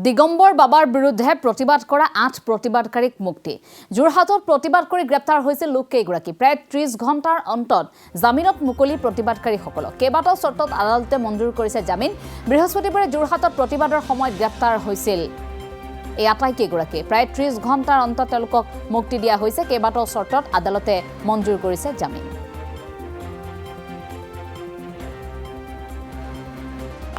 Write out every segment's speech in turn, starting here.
দিগম্বৰ বাবাৰ বিৰুদ্ধে প্ৰতিবাদ কৰা ৮ প্ৰতিবাদকাৰীক মুক্তি যোৰহাটত প্ৰতিবাদ কৰি গ্ৰেপ্তাৰ হৈছিল লোককেইগৰাকী প্ৰায় ৩০ ঘণ্টাৰ অন্তত জামিনত মুকলি প্ৰতিবাদকাৰীসকলক কেইবাটাও চৰ্তত আদালতে মঞ্জুৰ কৰিছে জামিন বৃহস্পতিবাৰে যোৰহাটত প্ৰতিবাদৰ সময়ত গ্ৰেপ্তাৰ হৈছিল এই আটাইকেইগৰাকী প্ৰায় ৩০ ঘণ্টাৰ অন্তত তেওঁলোকক মুক্তি দিয়া হৈছে কেইবাটাও চৰ্তত আদালতে মঞ্জুৰ কৰিছে জামিন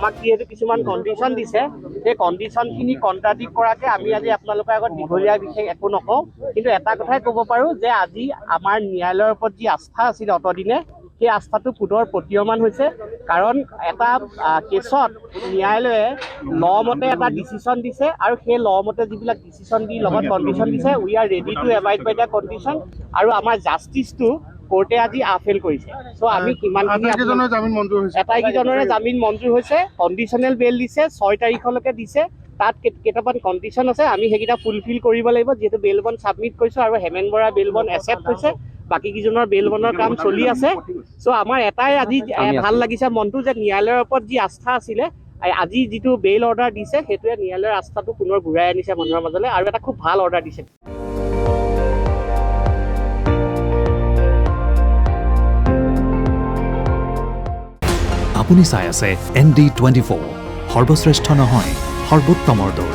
আমাক যিহেতু কিছুমান কণ্ডিশ্যন দিছে সেই কণ্ডিশ্যনখিনি কণ্ট্ৰাডিক্ট কৰাকে আমি আজি আপোনালোকৰ আগত দীঘলীয়া বিশেষ একো নকওঁ কিন্তু এটা কথাই ক'ব পাৰোঁ যে আজি আমাৰ ন্যায়ালয়ৰ ওপৰত যি আস্থা আছিল অতদিনে সেই আস্থাটো পুনৰ প্ৰতীয়মান হৈছে কাৰণ এটা কেছত ন্যায়ালয়ে ল মতে এটা ডিচিশ্যন দিছে আৰু সেই ল মতে যিবিলাক ডিচিশ্যন দি লগত কণ্ডিশ্যন দিছে we are ready to abide by the condition আৰু আমাৰ জাষ্টিছটো কোৰ্টে আজি আফেল কৰিছে সো আমি কিমানখিনি আটাইকেইজনৰে জামিন মঞ্জুৰ হৈছে কণ্ডিশ্যনেল বেইল দিছে 6 তাৰিখলৈকে দিছে তাত কেইটামান কণ্ডিশ্যন আছে আমি সেইকেইটা ফুলফিল কৰিব লাগিব যিহেতু বেইল বণ্ড ছাবমিট কৰিছোঁ আৰু Hemen Bora bail bond accept হৈছে বাকীকেইজনৰ বেইল বণ্ডৰ কাম চলি আছে চ' আমাৰ এটাই আজি ভাল লাগিছে মনটো যে ন্যায়ালয়ৰ ওপৰত যি আস্থা আছিলে আজি যিটো বেইল অৰ্ডাৰ দিছে সেইটোৱে ন্যায়ালয়ৰ আস্থাটো পুনৰ ঘূৰাই আনিছে মানুহৰ মাজলৈ আৰু এটা খুব ভাল অৰ্ডাৰ দিছে আপুনি চাই আছে ND24 সৰ্বশ্ৰেষ্ঠ নহয় সৰ্বোত্তমৰ দৌৰ